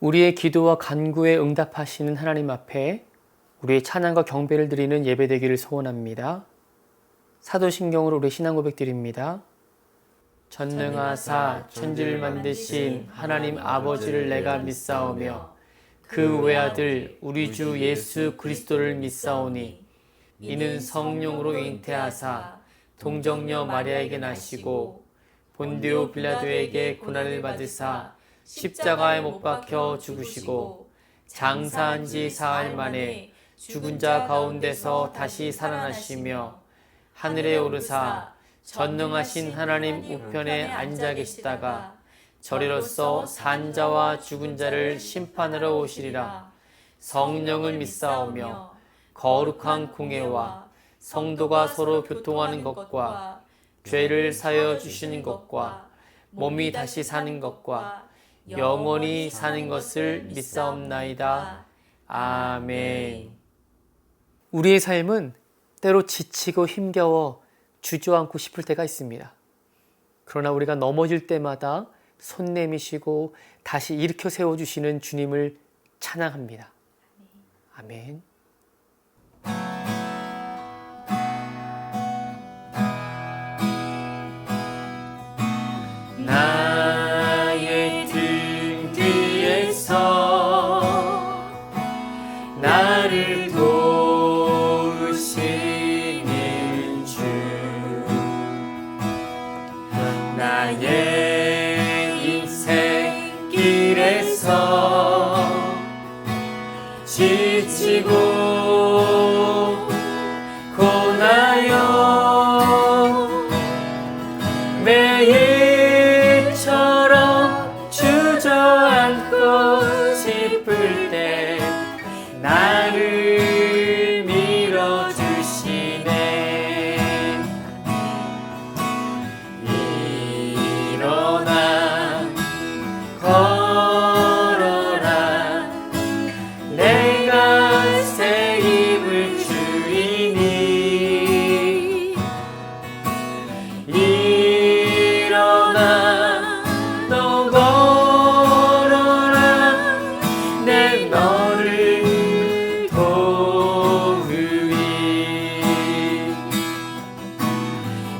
우리의 기도와 간구에 응답하시는 하나님 앞에 우리의 찬양과 경배를 드리는 예배되기를 소원합니다. 사도신경으로 우리 신앙 고백 드립니다. 전능하사 천지를 만드신 하나님 아버지를 내가 믿사오며 그 외아들 우리 주 예수 그리스도를 믿사오니 이는 성령으로 잉태하사 동정녀 마리아에게 나시고 본디오 빌라도에게 고난을 받으사 십자가에 못 박혀 죽으시고 장사한 지 사흘 만에 죽은 자 가운데서 다시 살아나시며 하늘에 오르사 전능하신 하나님 우편에 앉아 계시다가 저리로서 산 자와 죽은 자를 심판하러 오시리라. 성령을 믿사오며 거룩한 공회와 성도가 서로 교통하는 것과 죄를 사여 주시는 것과 몸이 다시 사는 것과 영원히 사는 것을 믿사옵나이다. 아멘. 우리의 삶은 때로 지치고 힘겨워 주저앉고 싶을 때가 있습니다. 그러나 우리가 넘어질 때마다 손 내미시고 다시 일으켜 세워주시는 주님을 찬양합니다. 아멘. 나의 등 뒤에서 나를 도우시는 주, 나의 인생 길에서 지치고 고나여 매일처럼 주저앉고 싶을 때 나를 밀어주시네. 일어나 걸어라, 내가 새 힘을 주리니. 일어나 너 걸어라, 내 너를 도우리.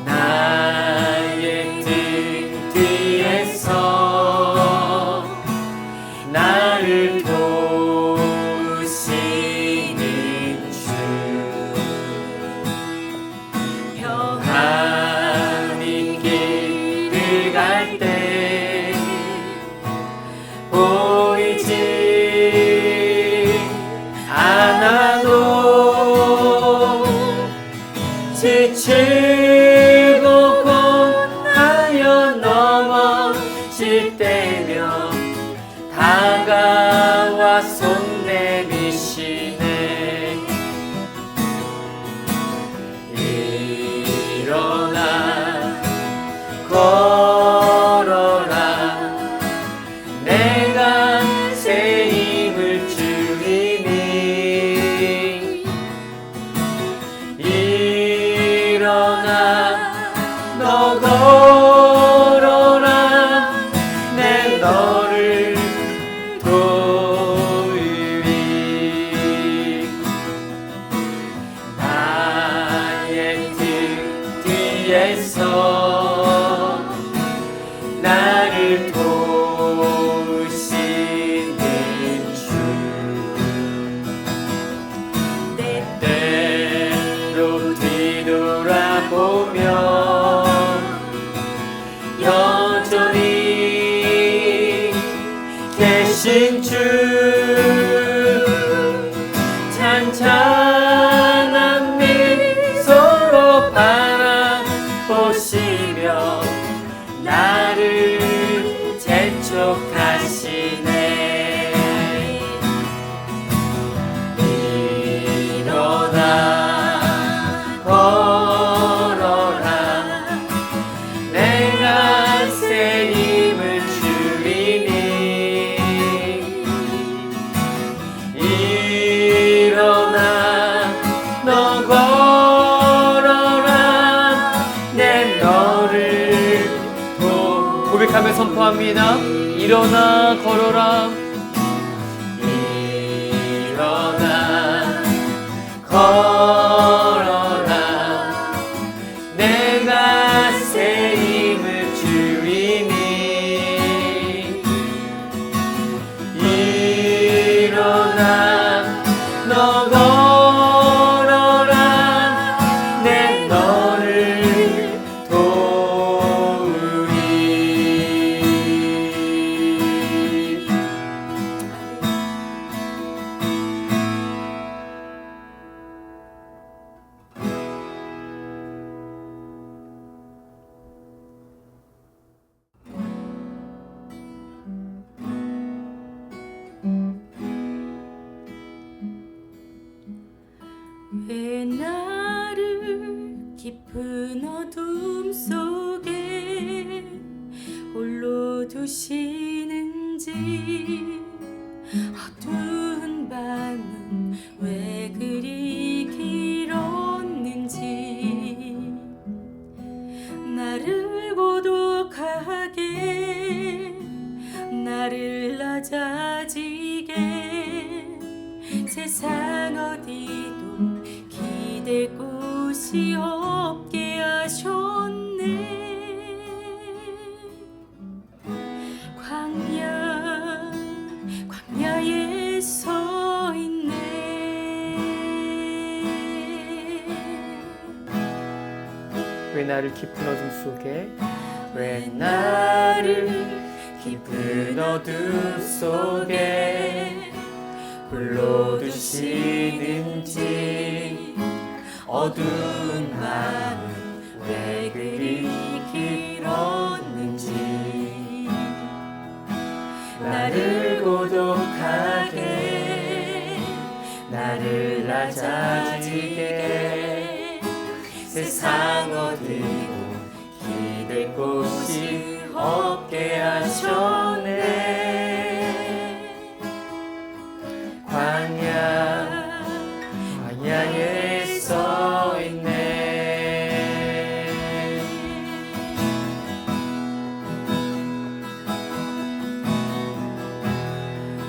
나의 등 뒤에서 나를 도우시는 주, 평안히 길을 갈 때 보이지 않아도 지치고 고나여 넘어질 때면 다가와 손 내미시네. 일어나 걸어라, 내가 새 힘을 주리니. 일어나 너 걸어라, 내 너를 도우리. 나의 등 뒤에서 나를 도우시는 주, 때로 뒤돌아보면 여전히 계신 주, 찬찬한 미소로 바라보시며 나를 재촉하시네. 일어나 걸어라, 내가 새 힘을 주리니. 일어나 너 걸어라, 내 너를 고백하며 선포합니다. 일어나 걸어라, 어둠 속에 홀로 두시는지, 어두운 밤은 왜 그리 길었는지, 나를 고독하게, 나를 낮아지게, 세상 어디도 기댈 곳이 없게 하셨네. 광야에 서 있네. 왜 나를 깊은 어둠 속에, 왜 나를 깊은 어둠 속에 홀로 두시는지, 어두운 밤은 왜 그리 길었는지, 나를 고독하게, 나를 낮아지게, 세상 어디도 기댈 곳이 없게 하셨네. 광야에 서 있네.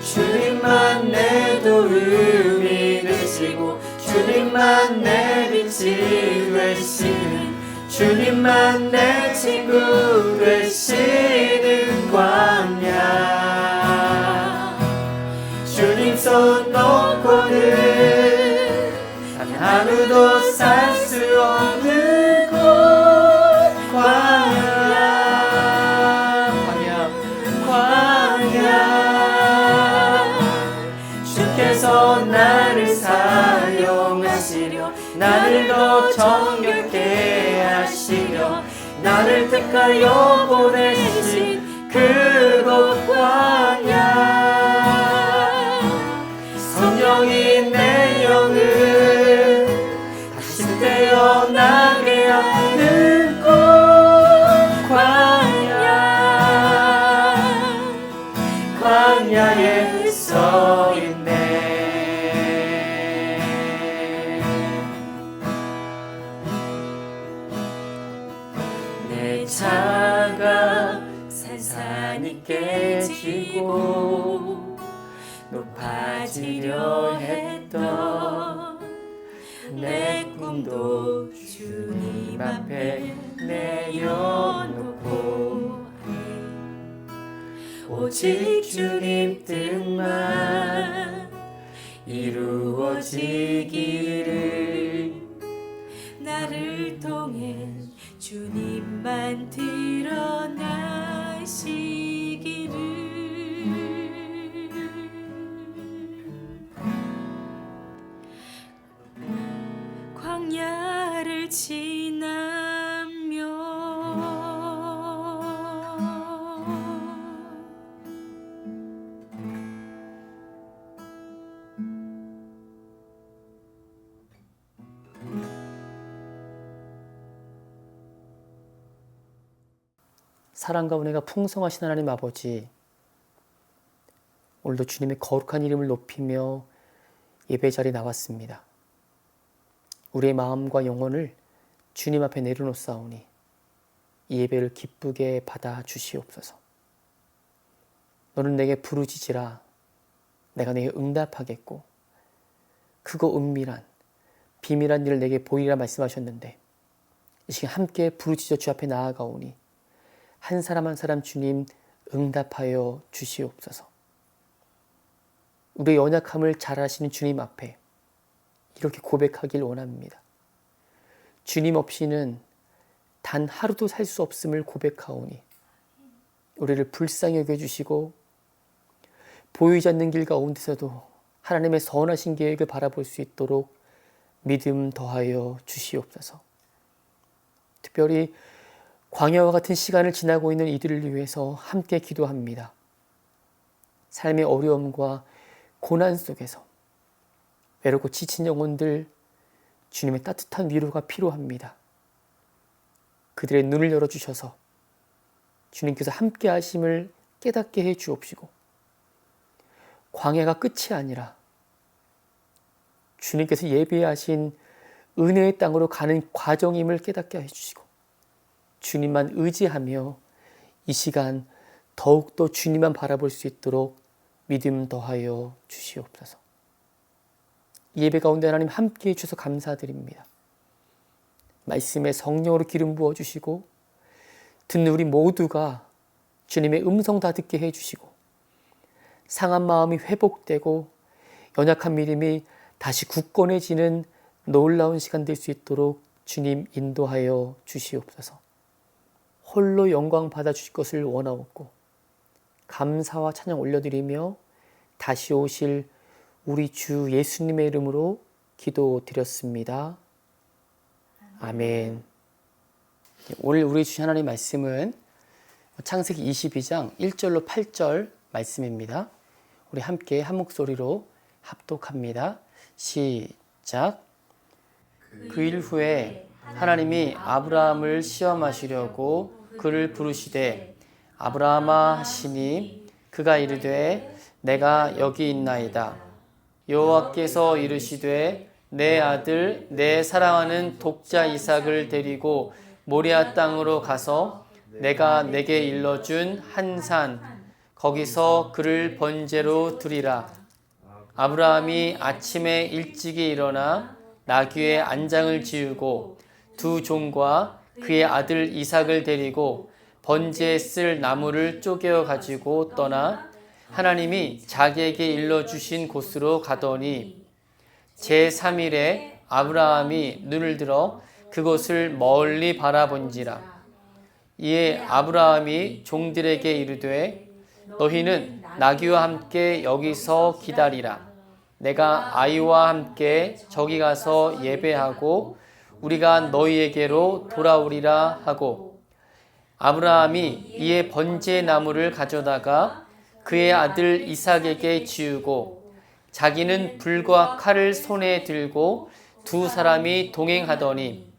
주님만 내 도움이 되시고, 주님만 내 빛이 되시는, 주님만 내 친구 되시는 광야. 주님 손 놓고는 단 하루도 살 수 없는 곳, 광야. 주께서 나를 사용하시려, 나를 더 정결케 하시려, 나를 택하여 보내신 그곳 광야. 성령이 내 영을 다시 태어나게 하는 곳, 광야에 서 있네. 내 차가 산산이 깨지고 높아지려 했던 내 꿈도 주님 앞에 내려놓고, 오직 주님 뜻만 이루어지기를, 나를 통해 주님만 드러나시기를. 광야를 지나며 사랑과 은혜가 풍성하신 하나님 아버지, 오늘도 주님의 거룩한 이름을 높이며 예배 자리에 나왔습니다. 우리의 마음과 영혼을 주님 앞에 내려놓사오니 이 예배를 기쁘게 받아 주시옵소서. 너는 내게 부르짖으라, 내가 내게 응답하겠고 크고 은밀한 비밀한 일을 내게 보이리라 말씀하셨는데, 이 시간 함께 부르짖어 주 앞에 나아가오니 한 사람 한 사람 주님 응답하여 주시옵소서. 우리의 연약함을 잘 아시는 주님 앞에 이렇게 고백하길 원합니다. 주님 없이는 단 하루도 살 수 없음을 고백하오니 우리를 불쌍히 여겨주시고 보이지 않는 길 가운데서도 하나님의 선하신 계획을 바라볼 수 있도록 믿음 더하여 주시옵소서. 특별히 광야와 같은 시간을 지나고 있는 이들을 위해서 함께 기도합니다. 삶의 어려움과 고난 속에서 외롭고 지친 영혼들, 주님의 따뜻한 위로가 필요합니다. 그들의 눈을 열어주셔서 주님께서 함께 하심을 깨닫게 해 주옵시고, 광야가 끝이 아니라 주님께서 예비하신 은혜의 땅으로 가는 과정임을 깨닫게 해주시고, 주님만 의지하며 이 시간 더욱더 주님만 바라볼 수 있도록 믿음 더하여 주시옵소서. 예배 가운데 하나님 함께해 주셔서 감사드립니다. 말씀에 성령으로 기름 부어주시고, 듣는 우리 모두가 주님의 음성 다 듣게 해주시고, 상한 마음이 회복되고 연약한 믿음이 다시 굳건해지는 놀라운 시간 될 수 있도록 주님 인도하여 주시옵소서. 홀로 영광 받아주실 것을 원하옵고, 감사와 찬양 올려드리며 다시 오실 우리 주 예수님의 이름으로 기도드렸습니다. 아멘. 오늘 우리 주신 하나님의 말씀은 창세기 22장 1절로 8절 말씀입니다. 우리 함께 한 목소리로 합독합니다. 시작. 그 일 후에 하나님이 아브라함을 시험하시려고 그를 부르시되 아브라함아 하시니 그가 이르되 내가 여기 있나이다. 여호와께서 이르시되 내 아들 내 사랑하는 독자 이삭을 데리고 모리아 땅으로 가서 내가 내게 일러준 한 산 거기서 그를 번제로 드리라. 아브라함이 아침에 일찍이 일어나 나귀의 안장을 지우고 두 종과 그의 아들 이삭을 데리고 번제에 쓸 나무를 쪼개어 가지고 떠나 하나님이 자기에게 일러주신 곳으로 가더니 제3일에 아브라함이 눈을 들어 그곳을 멀리 바라본지라. 이에 아브라함이 종들에게 이르되 너희는 나귀와 함께 여기서 기다리라. 내가 아이와 함께 저기 가서 예배하고 우리가 너희에게로 돌아오리라 하고, 아브라함이 이에 번제 나무를 가져다가 그의 아들 이삭에게 지우고 자기는 불과 칼을 손에 들고 두 사람이 동행하더니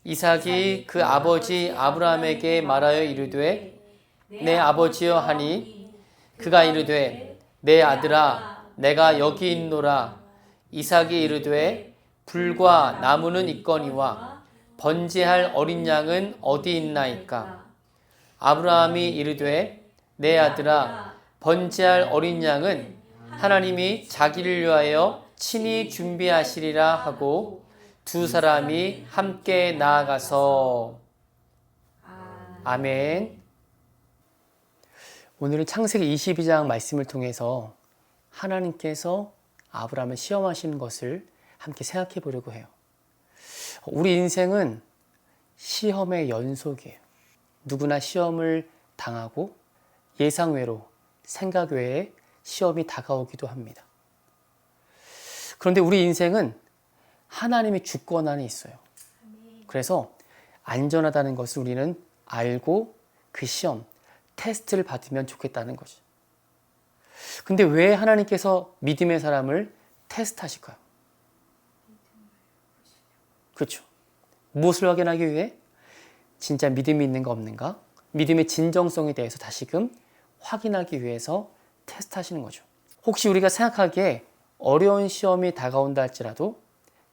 이삭이 그 아버지 아브라함에게 말하여 이르되 내 아버지여 하니 그가 이르되 내 아들아 내가 여기 있노라. 이삭이 이르되 불과 나무는 있거니와 번제할 어린 양은 어디 있나이까. 아브라함이 이르되 내 아들아 번제할 어린 양은 하나님이 자기를 위하여 친히 준비하시리라 하고 두 사람이 함께 나아가서. 아멘. 오늘은 창세기 22장 말씀을 통해서 하나님께서 아브라함을 시험하시는 것을 함께 생각해 보려고 해요. 우리 인생은 시험의 연속이에요. 누구나 시험을 당하고 예상 외로 생각 외에 시험이 다가오기도 합니다. 그런데 우리 인생은 하나님의 주권 안에 있어요. 그래서 안전하다는 것을 우리는 알고 그 시험, 테스트를 받으면 좋겠다는 거죠. 근데 왜 하나님께서 믿음의 사람을 테스트하실까요? 그렇죠. 무엇을 확인하기 위해? 진짜 믿음이 있는가 없는가? 믿음의 진정성에 대해서 다시금 확인하기 위해서 테스트하시는 거죠. 혹시 우리가 생각하기에 어려운 시험이 다가온다 할지라도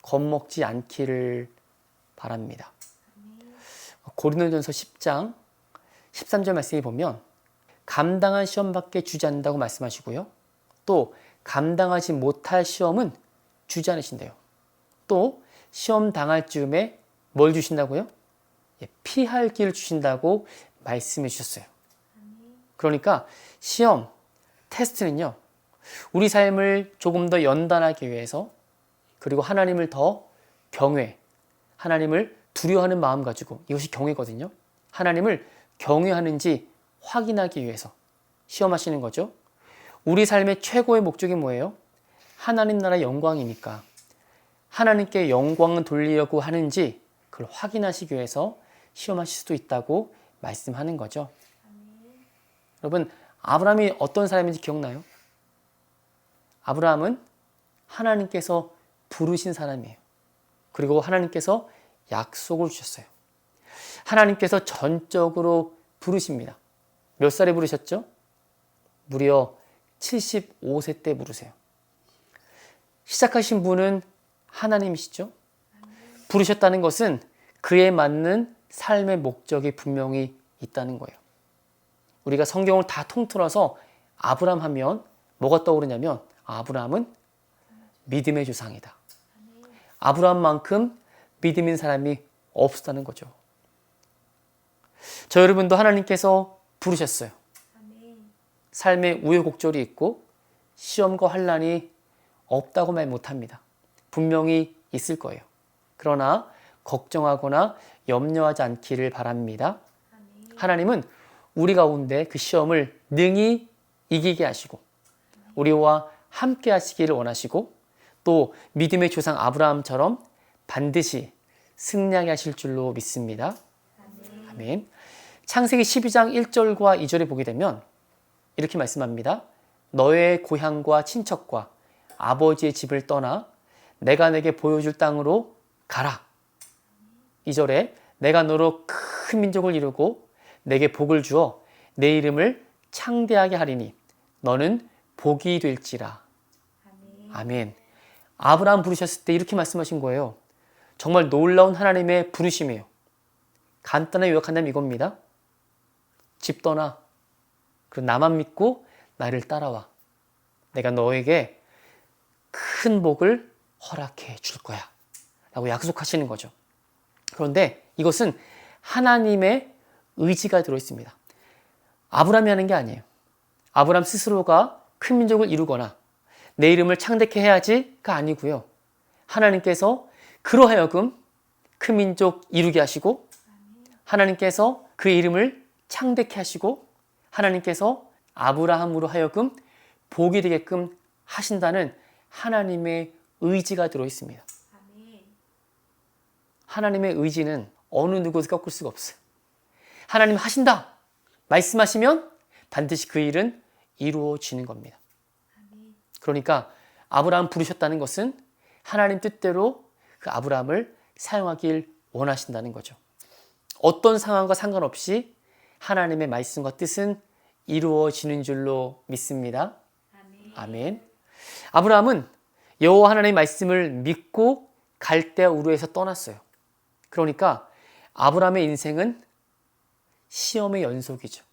겁먹지 않기를 바랍니다. 고린도전서 10장 13절 말씀에 보면 감당한 시험밖에 주지 않는다고 말씀하시고요. 또 감당하지 못할 시험은 주지 않으신대요. 또 시험 당할 즈음에 뭘 주신다고요? 피할 길을 주신다고 말씀해 주셨어요. 그러니까 시험, 테스트는요, 우리 삶을 조금 더 연단하기 위해서, 그리고 하나님을 더 경외, 하나님을 두려워하는 마음 가지고, 이것이 경외거든요. 하나님을 경외하는지 확인하기 위해서 시험하시는 거죠. 우리 삶의 최고의 목적이 뭐예요? 하나님 나라 영광이니까 하나님께 영광을 돌리려고 하는지 그걸 확인하시기 위해서 시험하실 수도 있다고 말씀하는 거죠. 여러분, 아브라함이 어떤 사람인지 기억나요? 아브라함은 하나님께서 부르신 사람이에요. 그리고 하나님께서 약속을 주셨어요. 하나님께서 전적으로 부르십니다. 몇 살에 부르셨죠? 무려 75세 때 부르세요. 시작하신 분은 하나님이시죠? 부르셨다는 것은 그에 맞는 삶의 목적이 분명히 있다는 거예요. 우리가 성경을 다 통틀어서 아브람 하면 뭐가 떠오르냐면 아브람은 믿음의 조상이다. 아브람만큼 믿음인 사람이 없었다는 거죠. 저 여러분도 하나님께서 부르셨어요. 삶에 우여곡절이 있고 시험과 환난이 없다고 말 못합니다. 분명히 있을 거예요. 그러나 걱정하거나 염려하지 않기를 바랍니다. 하나님은 우리 가운데 그 시험을 능히 이기게 하시고 우리와 함께 하시기를 원하시고 또 믿음의 조상 아브라함처럼 반드시 승리하게 하실 줄로 믿습니다. 아멘. 창세기 12장 1절과 2절에 보게 되면 이렇게 말씀합니다. 너의 고향과 친척과 아버지의 집을 떠나 내가 내게 보여줄 땅으로 가라. 2절에 내가 너로 큰 민족을 이루고 내게 복을 주어 내 이름을 창대하게 하리니 너는 복이 될지라. 아멘. 아브라함 부르셨을 때 이렇게 말씀하신 거예요. 정말 놀라운 하나님의 부르심이에요. 간단하게 요약한다면 이겁니다. 집 떠나. 그리고 나만 믿고 나를 따라와. 내가 너에게 큰 복을 허락해 줄 거야. 라고 약속하시는 거죠. 그런데 이것은 하나님의 의지가 들어있습니다. 아브라함이 하는 게 아니에요. 아브라함 스스로가 큰 민족을 이루거나 내 이름을 창대케 해야지가 아니고요. 하나님께서 그로 하여금 큰 민족 이루게 하시고 하나님께서 그의 이름을 창대케 하시고 하나님께서 아브라함으로 하여금 복이 되게끔 하신다는 하나님의 의지가 들어있습니다. 하나님의 의지는 어느 누구도 꺾을 수가 없어요. 하나님 하신다! 말씀하시면 반드시 그 일은 이루어지는 겁니다. 그러니까 아브라함 부르셨다는 것은 하나님 뜻대로 그 아브라함을 사용하길 원하신다는 거죠. 어떤 상황과 상관없이 하나님의 말씀과 뜻은 이루어지는 줄로 믿습니다. 아멘. 아브라함은 여호와 하나님의 말씀을 믿고 갈대아 우르에서 떠났어요. 그러니까 아브라함의 인생은 시험의 연속이죠.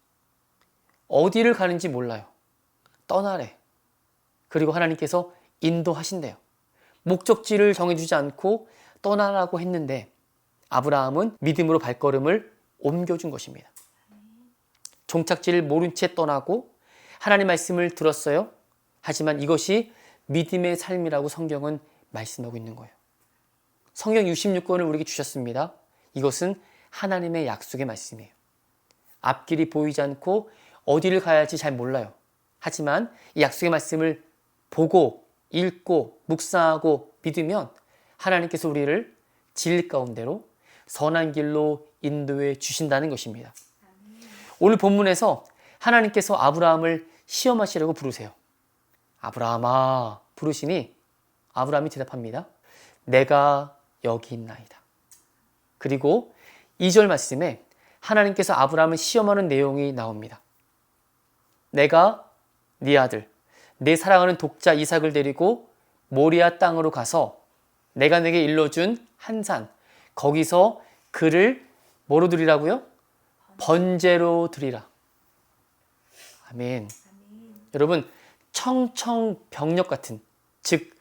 어디를 가는지 몰라요. 떠나래. 그리고 하나님께서 인도하신대요. 목적지를 정해주지 않고 떠나라고 했는데 아브라함은 믿음으로 발걸음을 옮겨준 것입니다. 종착지를 모른 채 떠나고 하나님의 말씀을 들었어요. 하지만 이것이 믿음의 삶이라고 성경은 말씀하고 있는 거예요. 성경 66권을 우리에게 주셨습니다. 이것은 하나님의 약속의 말씀이에요. 앞길이 보이지 않고 어디를 가야 할지 잘 몰라요. 하지만 이 약속의 말씀을 보고 읽고 묵상하고 믿으면 하나님께서 우리를 진리 가운데로 선한 길로 인도해 주신다는 것입니다. 오늘 본문에서 하나님께서 아브라함을 시험하시려고 부르세요. 아브라함아 부르시니 아브라함이 대답합니다. 내가 여기 있나이다. 그리고 2절 말씀에 하나님께서 아브라함을 시험하는 내용이 나옵니다. 내가 네 아들, 내 사랑하는 독자 이삭을 데리고 모리아 땅으로 가서 내가 내게 일러준 한 산, 거기서 그를 뭐로 드리라고요? 번제로 드리라. 아멘. 여러분, 청청병력 같은, 즉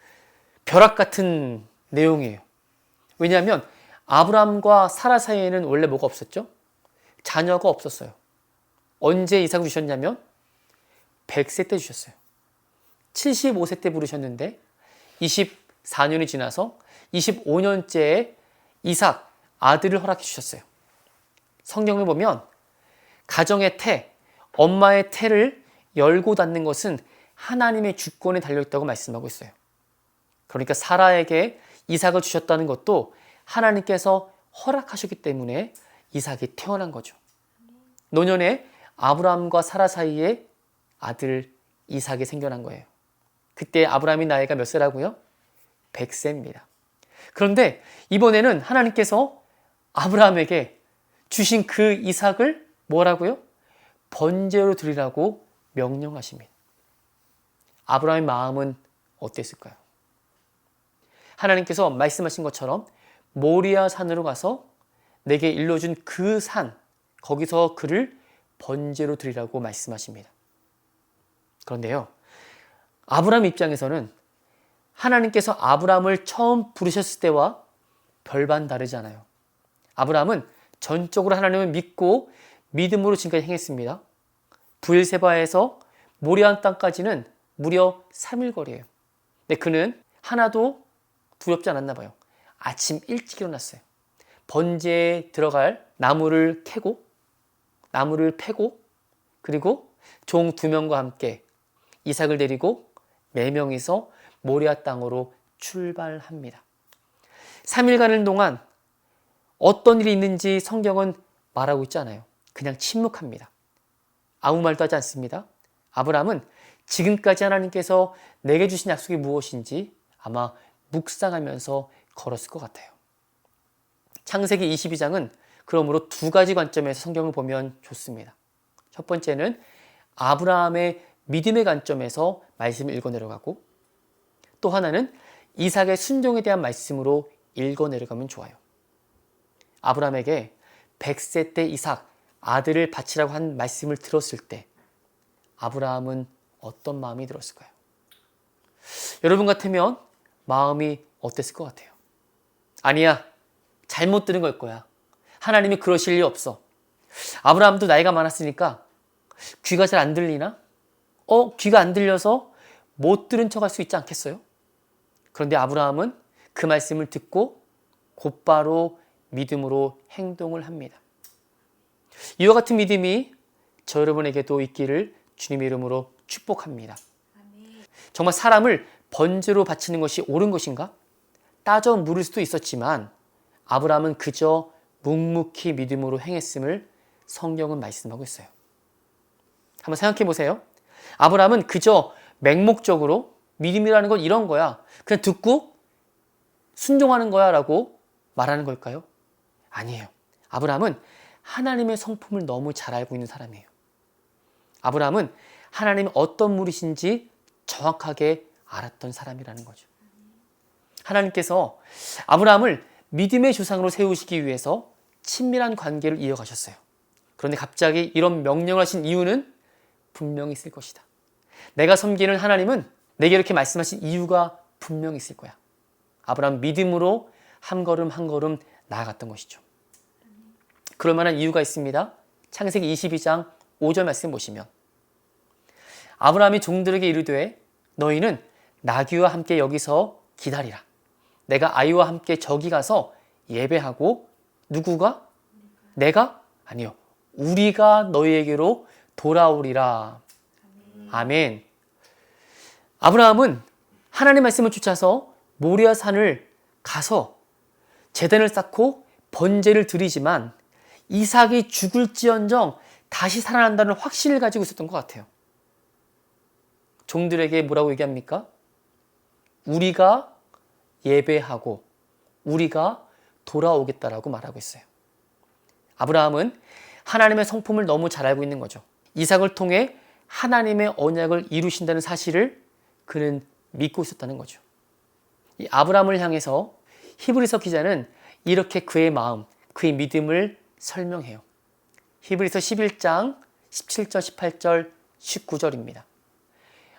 벼락 같은 내용이에요. 왜냐하면 아브라함과 사라 사이에는 원래 뭐가 없었죠? 자녀가 없었어요. 언제 이삭을 주셨냐면 100세 때 주셨어요. 75세 때 부르셨는데 24년이 지나서 25년째에 이삭 아들을 허락해 주셨어요. 성경을 보면 가정의 태, 엄마의 태를 열고 닫는 것은 하나님의 주권에 달려있다고 말씀하고 있어요. 그러니까 사라에게 이삭을 주셨다는 것도 하나님께서 허락하셨기 때문에 이삭이 태어난 거죠. 노년에 아브라함과 사라 사이에 아들 이삭이 생겨난 거예요. 그때 아브라함의 나이가 몇 세라고요? 100세입니다. 그런데 이번에는 하나님께서 아브라함에게 주신 그 이삭을 뭐라고요? 번제로 드리라고 명령하십니다. 아브라함의 마음은 어땠을까요? 하나님께서 말씀하신 것처럼 모리아 산으로 가서 내게 일러준 그 산, 거기서 그를 번제로 드리라고 말씀하십니다. 그런데요, 아브라함 입장에서는 하나님께서 아브라함을 처음 부르셨을 때와 별반 다르지 않아요. 아브라함은 전적으로 하나님을 믿고 믿음으로 지금까지 행했습니다. 브엘세바에서 모리아 땅까지는 무려 3일 거리예요. 근데 그는 하나도 두렵지 않았나 봐요. 아침 일찍 일어났어요. 번제에 들어갈 나무를 패고 그리고 종 2명과 함께 이삭을 데리고 4명이서 모리아 땅으로 출발합니다. 3일간을 동안 어떤 일이 있는지 성경은 말하고 있지 않아요. 그냥 침묵합니다. 아무 말도 하지 않습니다. 아브라함은 지금까지 하나님께서 내게 주신 약속이 무엇인지 아마 묵상하면서 걸었을 것 같아요. 창세기 22장은 그러므로 2가지 관점에서 성경을 보면 좋습니다. 첫 번째는 아브라함의 믿음의 관점에서 말씀을 읽어 내려가고, 또 하나는 이삭의 순종에 대한 말씀으로 읽어 내려가면 좋아요. 아브라함에게 100세 때 이삭, 아들을 바치라고 한 말씀을 들었을 때 아브라함은 어떤 마음이 들었을까요? 여러분 같으면 마음이 어땠을 것 같아요? 아니야, 잘못 들은 걸 거야. 하나님이 그러실 리 없어. 아브라함도 나이가 많았으니까 귀가 잘 안 들리나? 귀가 안 들려서 못 들은 척 할 수 있지 않겠어요? 그런데 아브라함은 그 말씀을 듣고 곧바로 믿음으로 행동을 합니다. 이와 같은 믿음이 저 여러분에게도 있기를 주님의 이름으로 축복합니다. 정말 사람을 번제로 바치는 것이 옳은 것인가? 따져 물을 수도 있었지만 아브라함은 그저 묵묵히 믿음으로 행했음을 성경은 말씀하고 있어요. 한번 생각해 보세요. 아브라함은 그저 맹목적으로 믿음이라는 건 이런 거야, 그냥 듣고 순종하는 거야 라고 말하는 걸까요? 아니에요. 아브라함은 하나님의 성품을 너무 잘 알고 있는 사람이에요. 아브라함은 하나님이 어떤 분이신지 정확하게 알았던 사람이라는 거죠. 하나님께서 아브라함을 믿음의 조상으로 세우시기 위해서 친밀한 관계를 이어가셨어요. 그런데 갑자기 이런 명령을 하신 이유는 분명히 있을 것이다. 내가 섬기는 하나님은 내게 이렇게 말씀하신 이유가 분명히 있을 거야. 아브라함 믿음으로 한 걸음 한 걸음 나아갔던 것이죠. 그럴 만한 이유가 있습니다. 창세기 22장 5절 말씀 보시면 아브라함이 종들에게 이르되 너희는 나귀와 함께 여기서 기다리라. 내가 아이와 함께 저기 가서 예배하고 누구가? 내가? 아니요. 우리가 너희에게로 돌아오리라. 아멘. 아브라함은 하나님의 말씀을 쫓아서 모리아 산을 가서 제단을 쌓고 번제를 드리지만 이삭이 죽을지언정 다시 살아난다는 확신을 가지고 있었던 것 같아요. 종들에게 뭐라고 얘기합니까? 우리가 예배하고 우리가 돌아오겠다라고 말하고 있어요. 아브라함은 하나님의 성품을 너무 잘 알고 있는 거죠. 이삭을 통해 하나님의 언약을 이루신다는 사실을 그는 믿고 있었다는 거죠. 이 아브라함을 향해서 히브리서 기자는 이렇게 그의 마음, 그의 믿음을 설명해요. 히브리서 11장 17절, 18절, 19절입니다.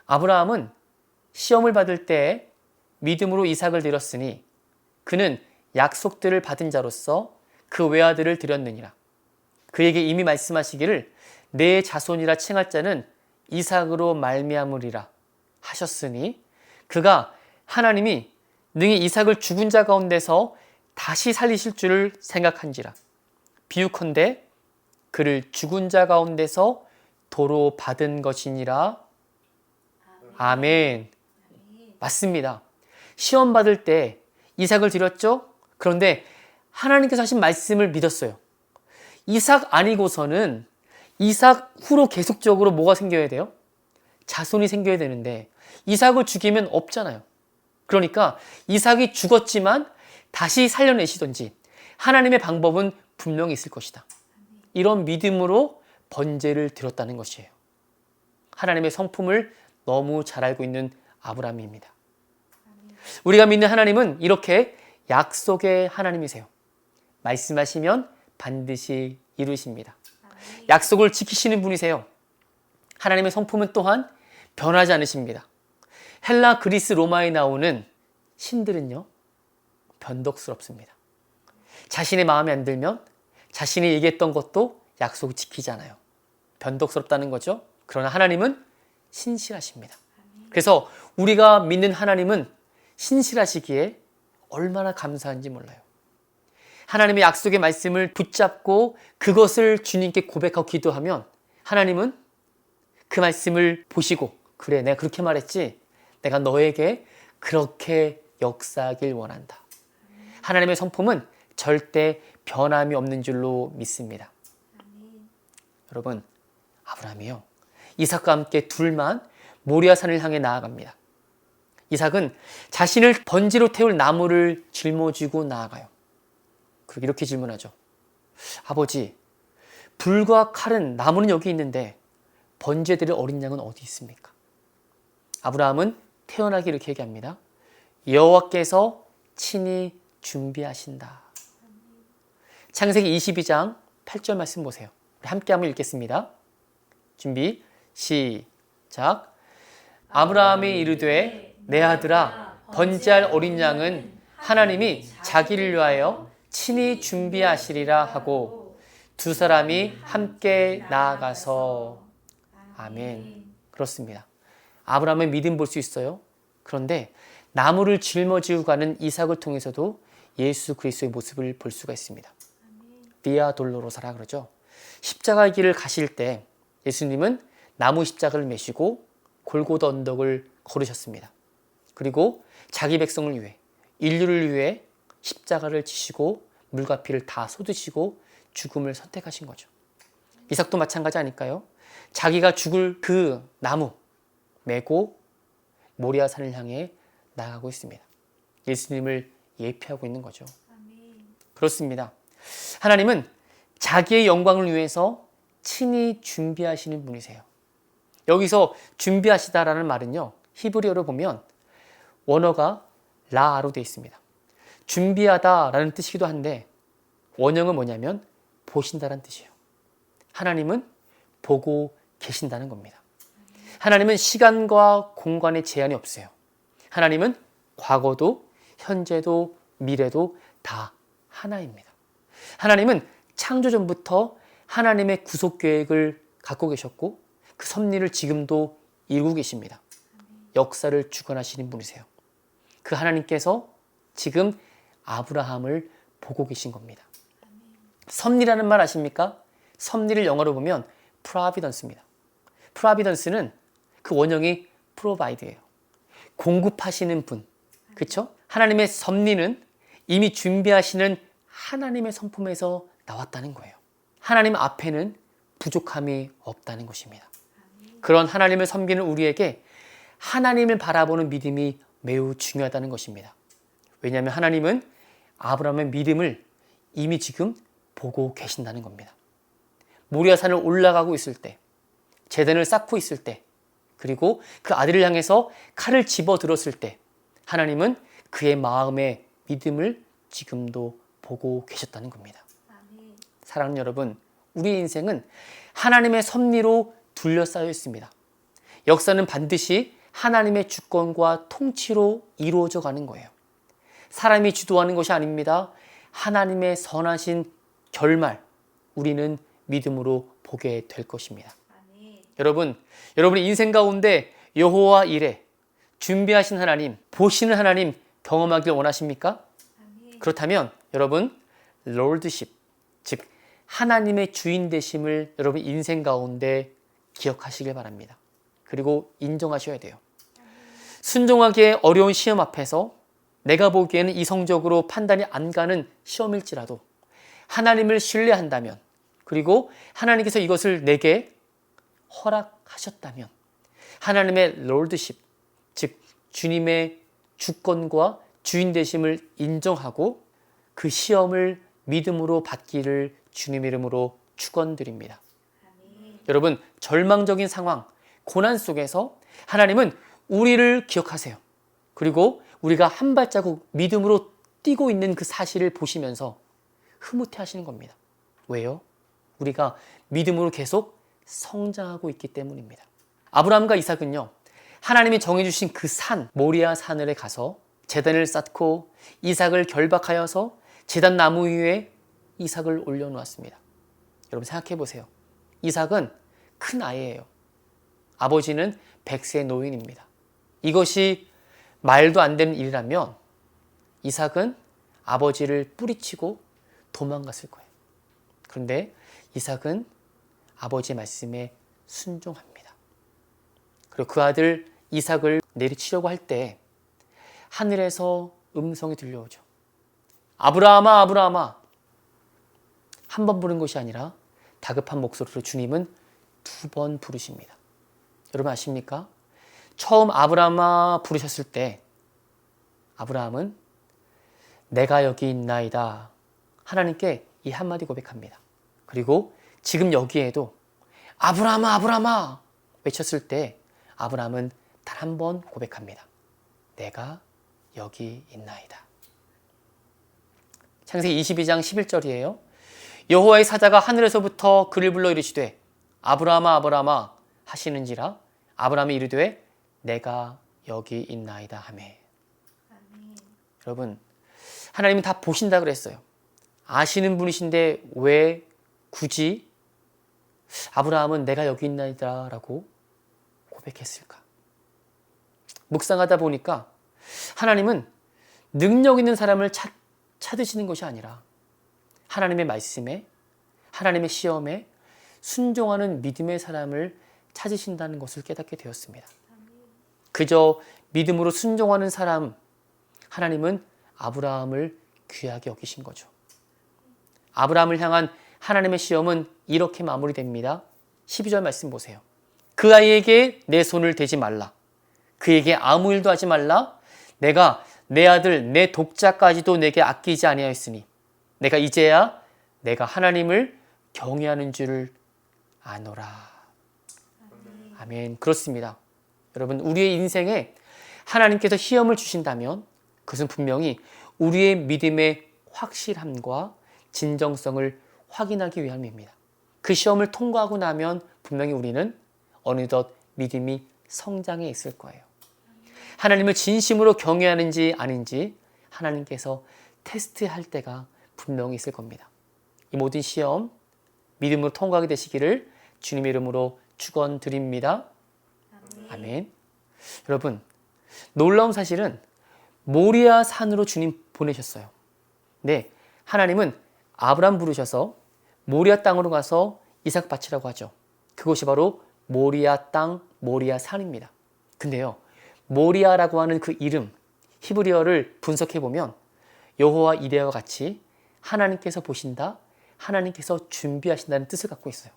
아브라함은 시험을 받을 때 믿음으로 이삭을 드렸으니 그는 약속들을 받은 자로서 그 외아들을 드렸느니라. 그에게 이미 말씀하시기를 내 자손이라 칭할 자는 이삭으로 말미암으리라 하셨으니 그가 하나님이 능히 이삭을 죽은 자 가운데서 다시 살리실 줄을 생각한지라. 비유컨대 그를 죽은 자 가운데서 도로 받은 것이니라. 아멘. 맞습니다. 시험 받을 때 이삭을 드렸죠? 그런데 하나님께서 하신 말씀을 믿었어요. 이삭 아니고서는 이삭 후로 계속적으로 뭐가 생겨야 돼요? 자손이 생겨야 되는데 이삭을 죽이면 없잖아요. 그러니까 이삭이 죽었지만 다시 살려내시든지 하나님의 방법은 분명히 있을 것이다. 이런 믿음으로 번제를 드렸다는 것이에요. 하나님의 성품을 너무 잘 알고 있는 아브라함입니다. 우리가 믿는 하나님은 이렇게 약속의 하나님이세요. 말씀하시면 반드시 이루십니다. 약속을 지키시는 분이세요. 하나님의 성품은 또한 변하지 않으십니다. 헬라, 그리스, 로마에 나오는 신들은요, 변덕스럽습니다. 자신의 마음에 안 들면 자신이 얘기했던 것도 약속을 지키지 않아요. 변덕스럽다는 거죠. 그러나 하나님은 신실하십니다. 그래서 우리가 믿는 하나님은 신실하시기에 얼마나 감사한지 몰라요. 하나님의 약속의 말씀을 붙잡고 그것을 주님께 고백하고 기도하면 하나님은 그 말씀을 보시고, 그래, 내가 그렇게 말했지, 내가 너에게 그렇게 역사하길 원한다. 하나님의 성품은 절대 변함이 없는 줄로 믿습니다. 여러분, 아브라함이요, 이삭과 함께 둘만 모리아산을 향해 나아갑니다. 이삭은 자신을 번제로 태울 나무를 짊어지고 나아가요. 그리고 이렇게 질문하죠. 아버지, 불과 칼은, 나무는 여기 있는데 번제 드릴 어린 양은 어디 있습니까? 아브라함은 태어나기 이렇게 얘기합니다. 여호와께서 친히 준비하신다. 창세기 22장 8절 말씀 보세요. 우리 함께 한번 읽겠습니다. 준비, 시작. 아브라함이 이르되 내 아들아, 번제할 어린 양은 하나님이 자기를 위하여 친히 준비하시리라 하고 두 사람이 함께 나아가서. 아멘. 그렇습니다. 아브라함의 믿음 볼 수 있어요. 그런데 나무를 짊어지고 가는 이삭을 통해서도 예수 그리스도의 모습을 볼 수가 있습니다. 비아 돌로로사라 그러죠. 십자가의 길을 가실 때 예수님은 나무 십자가를 메시고 골고다 언덕을 걸으셨습니다. 그리고 자기 백성을 위해, 인류를 위해 십자가를 지시고 물과 피를 다 쏟으시고 죽음을 선택하신 거죠. 이삭도 마찬가지 아닐까요? 자기가 죽을 그 나무 메고 모리아산을 향해 나아가고 있습니다. 예수님을 예표하고 있는 거죠. 그렇습니다. 하나님은 자기의 영광을 위해서 친히 준비하시는 분이세요. 여기서 준비하시다라는 말은요, 히브리어로 보면 원어가 라아로 되어 있습니다. 준비하다라는 뜻이기도 한데 원형은 뭐냐면 보신다라는 뜻이에요. 하나님은 보고 계신다는 겁니다. 하나님은 시간과 공간에 제한이 없어요. 하나님은 과거도 현재도 미래도 다 하나입니다. 하나님은 창조 전부터 하나님의 구속 계획을 갖고 계셨고 그 섭리를 지금도 이루고 계십니다. 역사를 주관하시는 분이세요. 그 하나님께서 지금 아브라함을 보고 계신 겁니다. 섭리라는 말 아십니까? 섭리를 영어로 보면 providence입니다. providence는 그 원형이 provide예요. 공급하시는 분. 그렇죠? 하나님의 섭리는 이미 준비하시는 하나님의 성품에서 나왔다는 거예요. 하나님 앞에는 부족함이 없다는 것입니다. 그런 하나님을 섬기는 우리에게 하나님을 바라보는 믿음이 매우 중요하다는 것입니다. 왜냐하면 하나님은 아브라함의 믿음을 이미 지금 보고 계신다는 겁니다. 모리아산을 올라가고 있을 때, 제단을 쌓고 있을 때, 그리고 그 아들을 향해서 칼을 집어 들었을 때 하나님은 그의 마음의 믿음을 지금도 보고 계셨다는 겁니다. 사랑하는 여러분, 우리의 인생은 하나님의 섭리로 둘러싸여 있습니다. 역사는 반드시 하나님의 주권과 통치로 이루어져 가는 거예요. 사람이 주도하는 것이 아닙니다. 하나님의 선하신 결말, 우리는 믿음으로 보게 될 것입니다. 여러분의 인생 가운데 여호와 이레, 준비하신 하나님, 보시는 하나님 경험하길 원하십니까? 그렇다면 여러분, 롤드십, 즉 하나님의 주인 되심을 여러분 인생 가운데 기억하시길 바랍니다. 그리고 인정하셔야 돼요. 순종하기에 어려운 시험 앞에서 내가 보기에는 이성적으로 판단이 안 가는 시험일지라도 하나님을 신뢰한다면, 그리고 하나님께서 이것을 내게 허락하셨다면 하나님의 롤드십, 즉 주님의 주권과 주인 되심을 인정하고 그 시험을 믿음으로 받기를 주님의 이름으로 축원드립니다. 여러분, 절망적인 상황, 고난 속에서 하나님은 우리를 기억하세요. 그리고 우리가 한 발자국 믿음으로 뛰고 있는 그 사실을 보시면서 흐뭇해 하시는 겁니다. 왜요? 우리가 믿음으로 계속 성장하고 있기 때문입니다. 아브라함과 이삭은요, 하나님이 정해주신 그 산, 모리아 산을에 가서 제단을 쌓고 이삭을 결박하여서 제단 나무 위에 이삭을 올려놓았습니다. 여러분 생각해 보세요. 이삭은 큰 아이예요. 아버지는 100세 노인입니다. 이것이 말도 안 되는 일이라면 이삭은 아버지를 뿌리치고 도망갔을 거예요. 그런데 이삭은 아버지의 말씀에 순종합니다. 그리고 그 아들 이삭을 내리치려고 할 때 하늘에서 음성이 들려오죠. 아브라함아, 아브라함아. 한 번 부른 것이 아니라 다급한 목소리로 주님은 2번 부르십니다. 여러분 아십니까? 처음 아브라함아 부르셨을 때 아브라함은 내가 여기 있나이다. 하나님께 이 한마디 고백합니다. 그리고 지금 여기에도 아브라함아, 아브라함아 외쳤을 때 아브라함은 단 한 번 고백합니다. 내가 여기 있나이다. 창세기 22장 11절이에요. 여호와의 사자가 하늘에서부터 그를 불러 이르시되 아브라함아, 아브라함아 하시는지라 아브라함이 이르되 내가 여기 있나이다 하매. 여러분, 하나님은 다 보신다 그랬어요. 아시는 분이신데 왜 굳이 아브라함은 내가 여기 있나이다 라고 고백했을까? 묵상하다 보니까 하나님은 능력 있는 사람을 찾으시는 것이 아니라 하나님의 말씀에, 하나님의 시험에 순종하는 믿음의 사람을 찾으신다는 것을 깨닫게 되었습니다. 그저 믿음으로 순종하는 사람, 하나님은 아브라함을 귀하게 여기신 거죠. 아브라함을 향한 하나님의 시험은 이렇게 마무리됩니다. 12절 말씀 보세요. 그 아이에게 내 손을 대지 말라. 그에게 아무 일도 하지 말라. 내가 내 아들 내 독자까지도 내게 아끼지 아니하였으니 내가 이제야 내가 하나님을 경외하는 줄을 아노라. 아멘. 그렇습니다. 여러분, 우리의 인생에 하나님께서 시험을 주신다면 그것은 분명히 우리의 믿음의 확실함과 진정성을 확인하기 위함입니다. 그 시험을 통과하고 나면 분명히 우리는 어느덧 믿음이 성장해 있을 거예요. 하나님을 진심으로 경외하는지 아닌지 하나님께서 테스트할 때가 분명히 있을 겁니다. 이 모든 시험 믿음으로 통과하게 되시기를 주님의 이름으로 축원드립니다. 아멘. 여러분, 놀라운 사실은 모리아 산으로 주님 보내셨어요. 네, 하나님은 아브람 부르셔서 모리아 땅으로 가서 이삭 바치라고 하죠. 그것이 바로 모리아 땅, 모리아 산입니다. 근데요, 모리아라고 하는 그 이름, 히브리어를 분석해보면 여호와 이레와 같이 하나님께서 보신다, 하나님께서 준비하신다는 뜻을 갖고 있어요.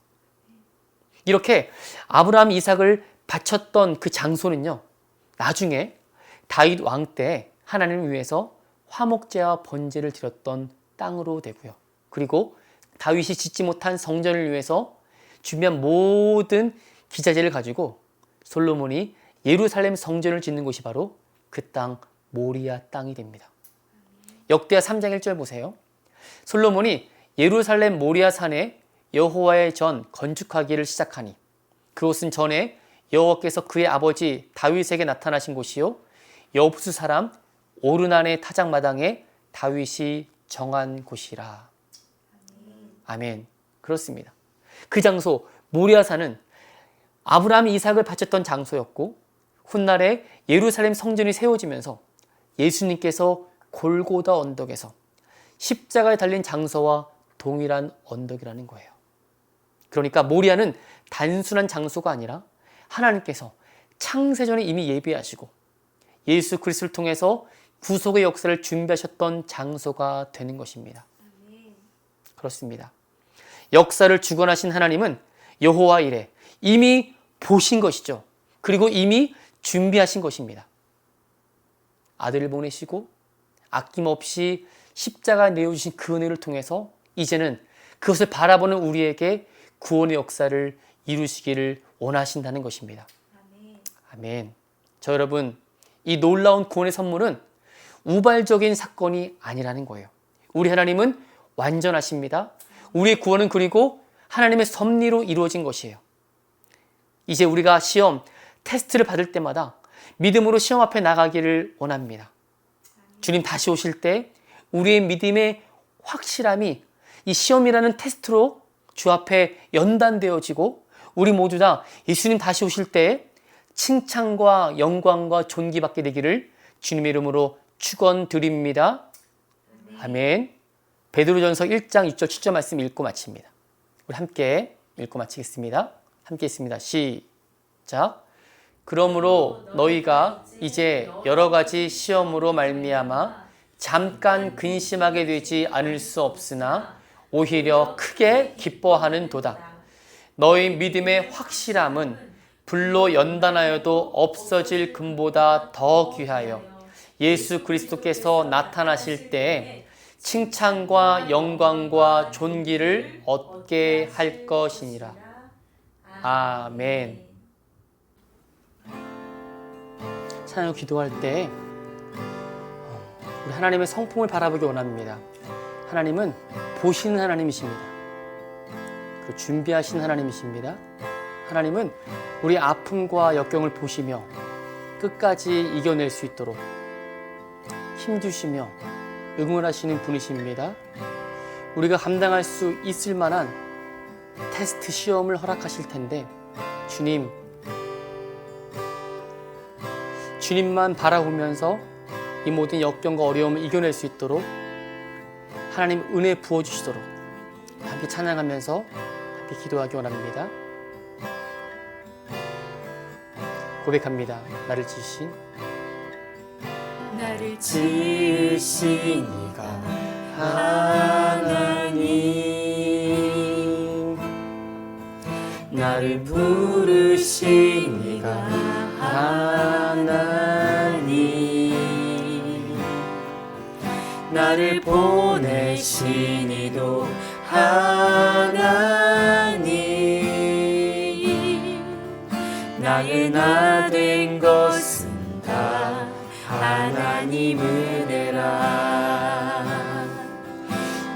이렇게 아브라함 이삭을 바쳤던 그 장소는요, 나중에 다윗 왕 때 하나님을 위해서 화목제와 번제를 드렸던 땅으로 되고요. 그리고 다윗이 짓지 못한 성전을 위해서 준비한 모든 기자재를 가지고 솔로몬이 예루살렘 성전을 짓는 곳이 바로 그 땅 모리아 땅이 됩니다. 역대하 3장 1절 보세요. 솔로몬이 예루살렘 모리아 산에 여호와의 전 건축하기를 시작하니 그곳은 전에 여호와께서 그의 아버지 다윗에게 나타나신 곳이요 여부스 사람 오르난의 타작마당에 다윗이 정한 곳이라. 아멘. 그렇습니다. 그 장소 모리아산은 아브라함이 이삭을 바쳤던 장소였고 훗날에 예루살렘 성전이 세워지면서 예수님께서 골고다 언덕에서 십자가에 달린 장소와 동일한 언덕이라는 거예요. 그러니까 모리아는 단순한 장소가 아니라 하나님께서 창세전에 이미 예비하시고 예수 그리스도를 통해서 구속의 역사를 준비하셨던 장소가 되는 것입니다. 그렇습니다. 역사를 주관하신 하나님은 여호와 이레 이미 보신 것이죠. 그리고 이미 준비하신 것입니다. 아들을 보내시고 아낌없이 십자가 내어주신 그 은혜를 통해서 이제는 그것을 바라보는 우리에게 구원의 역사를 이루시기를 원하신다는 것입니다. 아멘. 저 여러분, 이 놀라운 구원의 선물은 우발적인 사건이 아니라는 거예요. 우리 하나님은 완전하십니다. 우리의 구원은 그리고 하나님의 섭리로 이루어진 것이에요. 이제 우리가 시험, 테스트를 받을 때마다 믿음으로 시험 앞에 나가기를 원합니다. 주님 다시 오실 때 우리의 믿음의 확실함이 이 시험이라는 테스트로 주 앞에 연단되어지고 우리 모두 다 예수님 다시 오실 때 칭찬과 영광과 존귀받게 되기를 주님의 이름으로 축원드립니다. 아멘. 베드로전서 1장 6절 7절 말씀 읽고 마칩니다. 우리 함께 읽고 마치겠습니다. 함께 있습니다. 시작. 그러므로 너희가 이제 여러 가지 시험으로 말미암아 잠깐 근심하게 되지 않을 수 없으나 오히려 크게 기뻐하는 도다. 너희 믿음의 확실함은 불로 연단하여도 없어질 금보다 더 귀하여 예수 그리스도께서 나타나실 때에 칭찬과 영광과 존귀를 얻게 할 것이니라. 아멘. 찬양을 기도할 때 우리 하나님의 성품을 바라보기 원합니다. 하나님은 보시는 하나님이십니다. 그리고 준비하신 하나님이십니다. 하나님은 우리 아픔과 역경을 보시며 끝까지 이겨낼 수 있도록 힘주시며 응원하시는 분이십니다. 우리가 감당할 수 있을 만한 테스트 시험을 허락하실 텐데 주님만 바라보면서 이 모든 역경과 어려움을 이겨낼 수 있도록 하나님 은혜 부어주시도록 함께 찬양하면서 함께 기도하기 원합니다. 고백합니다. 나를 지으신 이가 하나님, 나를 부르신 이가 하나님, 나를 보내신 이도 하나님, 나의 나 된 것은 다 하나님 은혜라.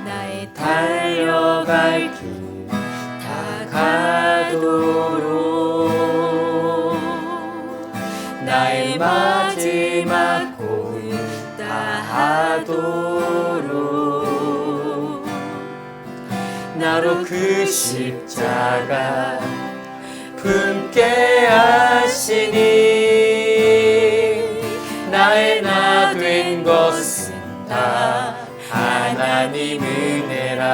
나의 달려갈 길 다 가도록 나의 마지막 고을 다하도록 나로 그 십자가 품게 하시니 나의 나 된 것은 다 하나님 은혜라.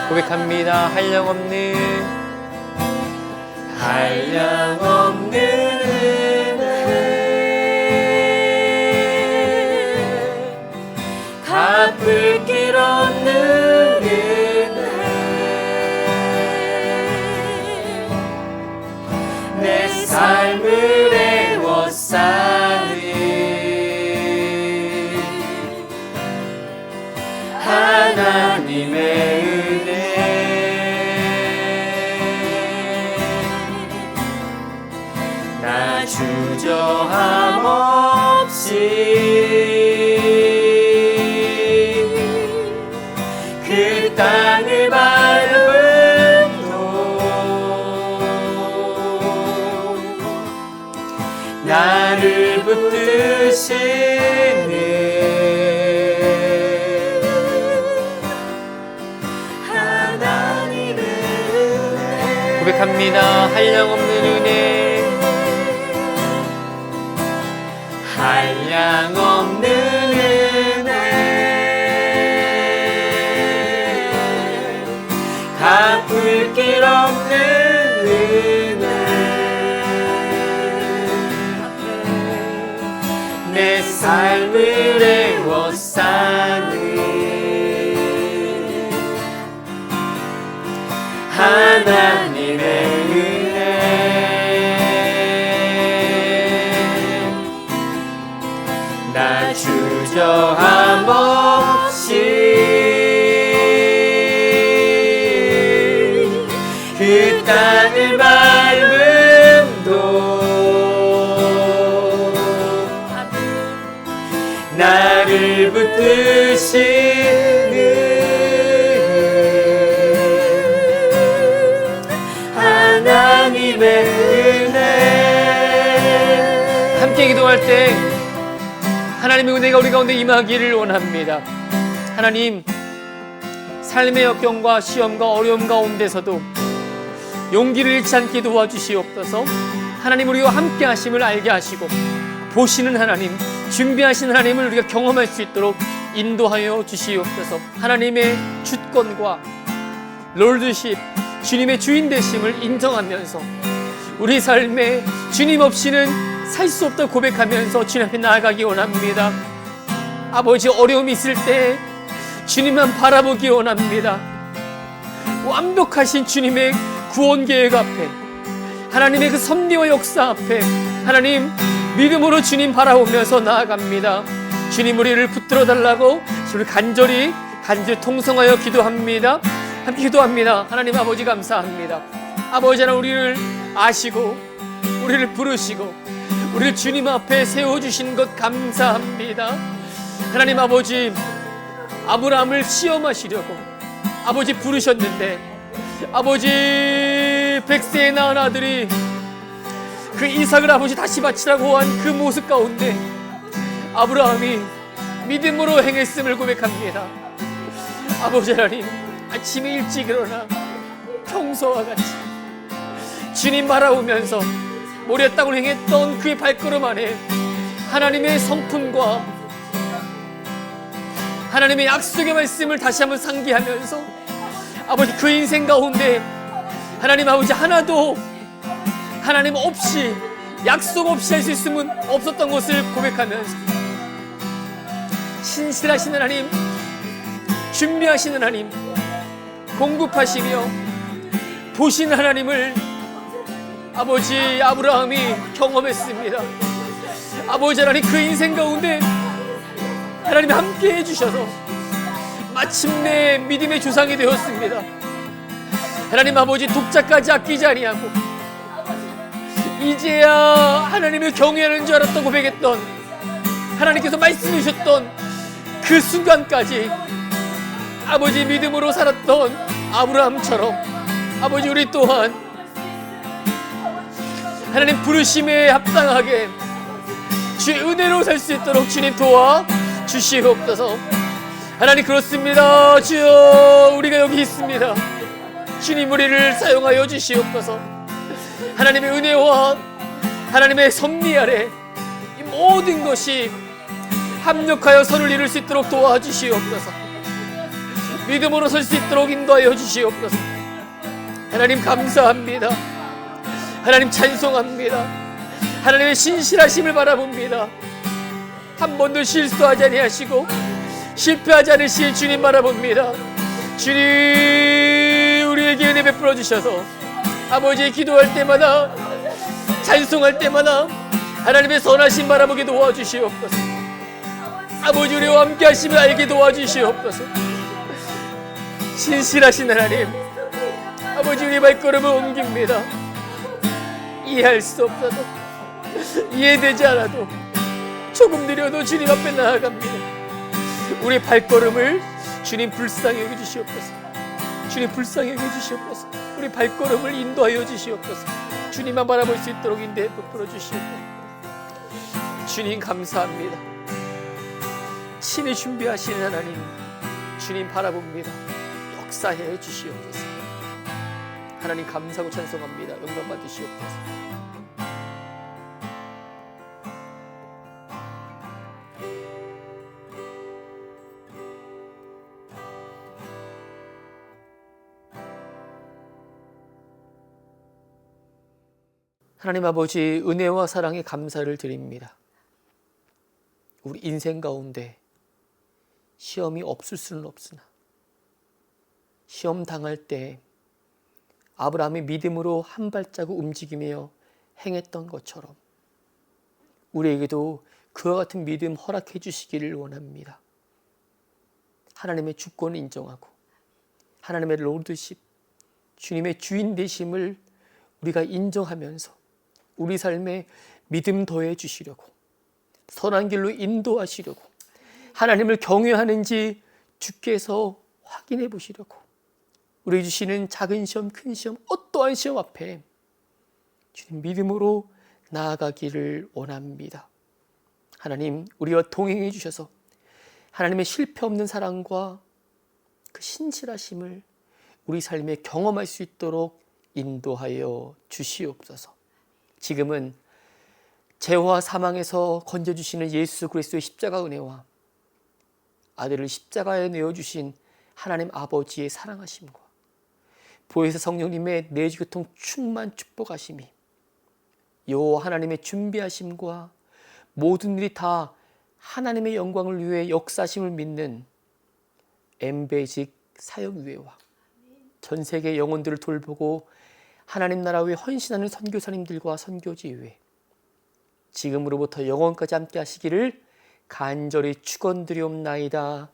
고백합니다. 한량없는 은혜, 갚을 길 없는 은혜, 내 삶을 애워싸는 하나님의 은혜, 나 주저함 없이 그 땅을 밟음도 나를 붙드시는 고백합니다. 한량없는 은혜, 한량없는 은혜, 갚을 길 없는 은혜, 내 삶을 애워싸는 하나님의 은혜, 나 주저함 없이 나를 붙드시는 하나님의 은혜. 함께 기도할 때 하나님의 은혜가 우리 가운데 임하기를 원합니다. 하나님, 삶의 역경과 시험과 어려움 가운데서도 용기를 잃지 않게 도와주시옵소서. 하나님, 우리와 함께 하심을 알게 하시고 보시는 하나님, 준비하신 하나님을 우리가 경험할 수 있도록 인도하여 주시옵소서. 하나님의 주권과 롤드십, 주님의 주인 되심을 인정하면서 우리 삶에 주님 없이는 살 수 없다고 고백하면서 주님 앞에 나아가기 원합니다. 아버지, 어려움이 있을 때 주님만 바라보기 원합니다. 완벽하신 주님의 구원 계획 앞에, 하나님의 그 섭리와 역사 앞에 하나님 믿음으로 주님 바라보면서 나아갑니다. 주님, 우리를 붙들어 달라고 우리 간절히 통성하여 기도합니다. 함께 기도합니다. 하나님 아버지, 감사합니다. 아버지 하나님, 우리를 아시고 우리를 부르시고 우리를 주님 앞에 세워주신 것 감사합니다. 하나님 아버지, 아브라함을 시험하시려고 아버지 부르셨는데, 아버지 100세에 낳은 아들이 그 이삭을 아버지 다시 바치라고 한 그 모습 가운데 아브라함이 믿음으로 행했음을 고백합니다. 아버지 하나님, 아침에 일찍 일어나 평소와 같이 주님 바라보면서 모래 땅을 행했던 그의 발걸음 안에 하나님의 성품과 하나님의 약속의 말씀을 다시 한번 상기하면서 아버지 그 인생 가운데 하나님 아버지 하나도 하나님 없이, 약속 없이 할 수 있음은 없었던 것을 고백하면서 신실하신 하나님, 준비하시는 하나님, 공급하시며 보시는 하나님을 아버지 아브라함이 경험했습니다. 아버지 하나님, 그 인생 가운데 하나님이 함께 해주셔서 마침내 믿음의 조상이 되었습니다. 하나님 아버지, 독자까지 아끼지 아니하고 이제야 하나님을 경외하는 줄 알았던 고백했던 하나님께서 말씀해 주셨던 그 순간까지 아버지 믿음으로 살았던 아브라함처럼 아버지 우리 또한 하나님 부르심에 합당하게 주의 은혜로 살 수 있도록 주님 도와 주시옵소서. 하나님, 그렇습니다. 주여, 우리가 여기 있습니다. 주님, 우리를 사용하여 주시옵소서. 하나님의 은혜와 하나님의 섭리 아래 이 모든 것이 합력하여 선을 이룰 수 있도록 도와주시옵소서. 믿음으로 설 수 있도록 인도하여 주시옵소서. 하나님, 감사합니다. 하나님, 찬송합니다. 하나님의 신실하심을 바라봅니다. 한 번도 실수하지 아니하시고 실패하지 않으실 주님 바라봅니다. 주님, 우리에게 은혜 베풀어 주셔서 아버지 기도할 때마다, 찬송할 때마다 하나님의 선하심 바라보게 도와주시옵소서. 아버지, 우리와 함께 하심을 알게 도와주시옵소서. 신실하신 하나님, 아버지, 우리 발걸음을 옮깁니다. 이해할 수 없어도, 이해되지 않아도 조금 느려도 주님 앞에 나아갑니다. 우리 발걸음을 주님 불쌍히 여겨주시옵소서. 주님 불쌍히 여겨주시옵소서. 우리 발걸음을 인도하여 주시옵소서. 주님만 바라볼 수 있도록 인도해 베풀어 주시옵소서. 주님, 감사합니다. 친히 준비하시는 하나님, 주님 바라봅니다. 역사해 주시옵소서. 하나님, 감사하고 찬송합니다. 영광 받으시옵소서. 하나님 아버지, 은혜와 사랑에 감사를 드립니다. 우리 인생 가운데 시험이 없을 수는 없으나 시험 당할 때 아브라함이 믿음으로 한 발자국 움직이며 행했던 것처럼 우리에게도 그와 같은 믿음 허락해 주시기를 원합니다. 하나님의 주권을 인정하고 하나님의 롤드십, 주님의 주인 되심을 우리가 인정하면서 우리 삶에 믿음 더해 주시려고, 선한 길로 인도하시려고 하나님을 경외하는지 주께서 확인해 보시려고 우리 주시는 작은 시험, 큰 시험, 어떠한 시험 앞에 주님 믿음으로 나아가기를 원합니다. 하나님, 우리와 동행해 주셔서 하나님의 실패 없는 사랑과 그 신실하심을 우리 삶에 경험할 수 있도록 인도하여 주시옵소서. 지금은 죄와 사망에서 건져주시는 예수 그리스도의 십자가 은혜와 아들을 십자가에 내어주신 하나님 아버지의 사랑하심과 보혜사 성령님의 내주교통 충만 축복하심이 여호와 하나님의 준비하심과 모든 일이 다 하나님의 영광을 위해 역사심을 믿는 엠베직 사역위회와 전 세계 영혼들을 돌보고 하나님 나라 위해 헌신하는 선교사님들과 선교지회 지금으로부터 영원까지 함께 하시기를 간절히 축원드리옵나이다.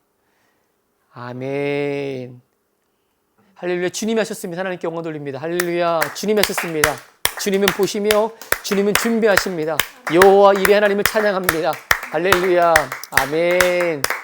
아멘. 할렐루야. 주님이 하셨습니다. 하나님께 영광 돌립니다. 할렐루야. 주님이 하셨습니다. 주님은 보시며 주님은 준비하십니다. 여호와 이레 하나님을 찬양합니다. 할렐루야. 아멘.